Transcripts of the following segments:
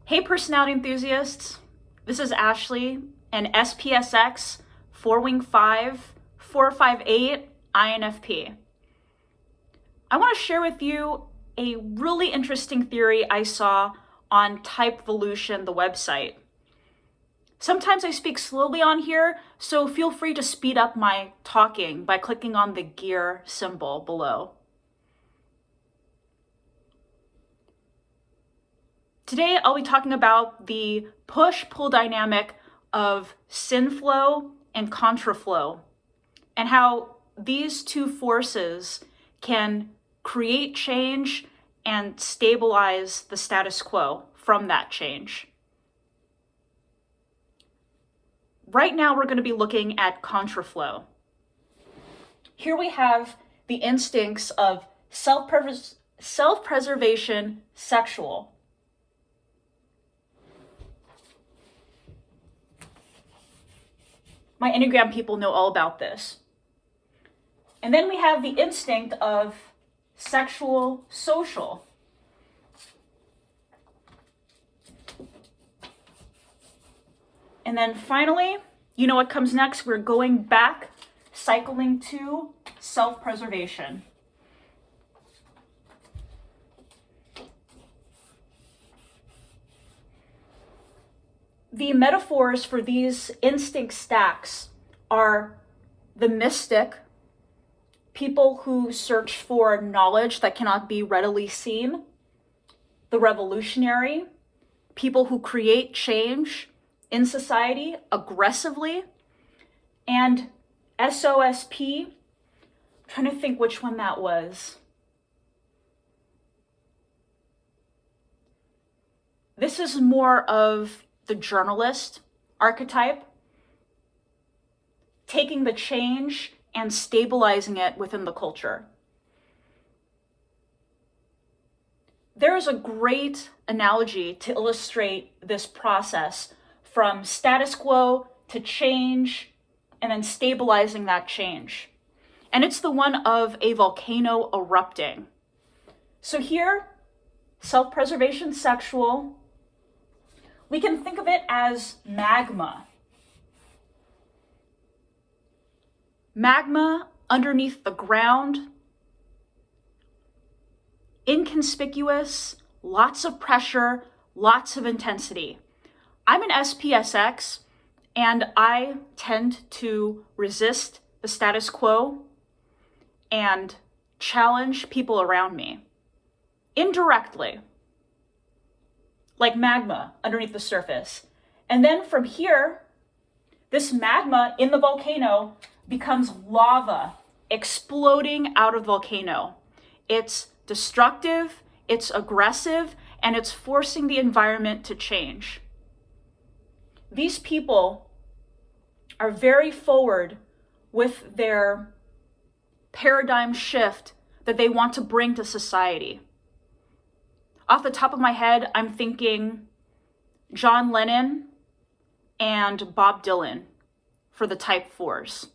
Hey personality enthusiasts, this is Ashley, an SPSX 4-wing 5 458 INFP. I want to share with you a really interesting theory I saw on Typevolution, the website. Sometimes I speak slowly on here, so feel free to speed up my talking by clicking on the gear symbol below. Today, I'll be talking about the push-pull dynamic of synflow and contraflow, and how these two forces can create change and stabilize the status quo from that change. Right now, we're going to be looking at contraflow. Here we have the instincts of self-preservation, sexual. My Enneagram people know all about this. And then we have the instinct of sexual, social. And then finally, you know what comes next? We're going back, cycling to self-preservation. The metaphors for these instinct stacks are the mystic, people who search for knowledge that cannot be readily seen, the revolutionary, people who create change in society aggressively, and SOSP, I'm trying to think which one that was. This is more of the journalist archetype, taking the change and stabilizing it within the culture. There is a great analogy to illustrate this process from status quo to change and then stabilizing that change. And it's the one of a volcano erupting. So here, self-preservation, sexual, we can think of it as magma. Magma underneath the ground, inconspicuous, lots of pressure, lots of intensity. I'm an SPSX, and I tend to resist the status quo and challenge people around me indirectly, like magma underneath the surface. And then from here, this magma in the volcano becomes lava exploding out of the volcano. It's destructive, it's aggressive, and it's forcing the environment to change. These people are very forward with their paradigm shift that they want to bring to society. Off the top of my head, I'm thinking John Lennon and Bob Dylan for the type 4s.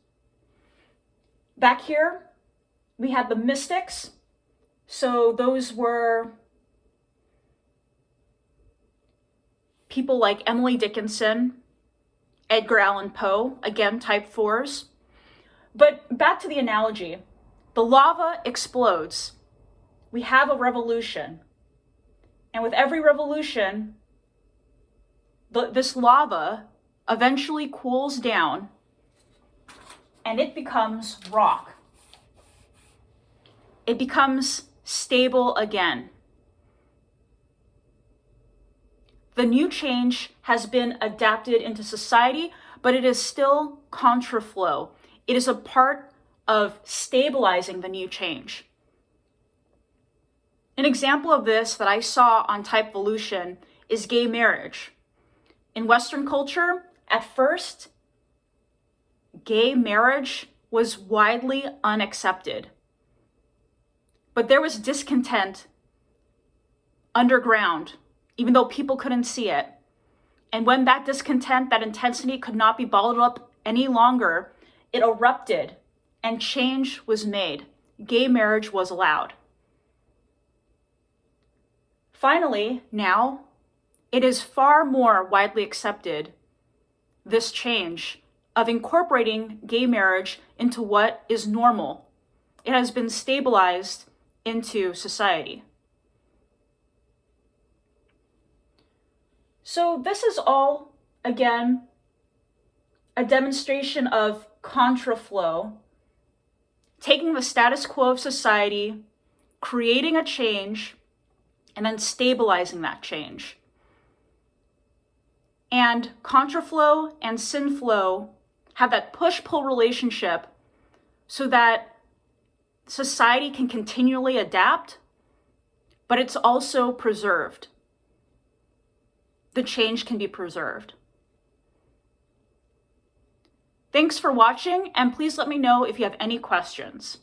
Back here, we had the mystics. So those were people like Emily Dickinson, Edgar Allan Poe, again, type 4s. But back to the analogy, the lava explodes. We have a revolution. And with every revolution, this lava eventually cools down and it becomes rock. It becomes stable again. The new change has been adapted into society, but it is still contraflow. It is a part of stabilizing the new change. An example of this that I saw on Typevolution is gay marriage. In Western culture, at first, gay marriage was widely unaccepted. But there was discontent underground, even though people couldn't see it. And when that discontent, that intensity could not be bottled up any longer, it erupted and change was made. Gay marriage was allowed. Finally, now, it is far more widely accepted, this change of incorporating gay marriage into what is normal. It has been stabilized into society. So this is all, again, a demonstration of contraflow, taking the status quo of society, creating a change, and then stabilizing that change. And contraflow and synflow have that push-pull relationship so that society can continually adapt, but it's also preserved. The change can be preserved. Thanks for watching, and please let me know if you have any questions.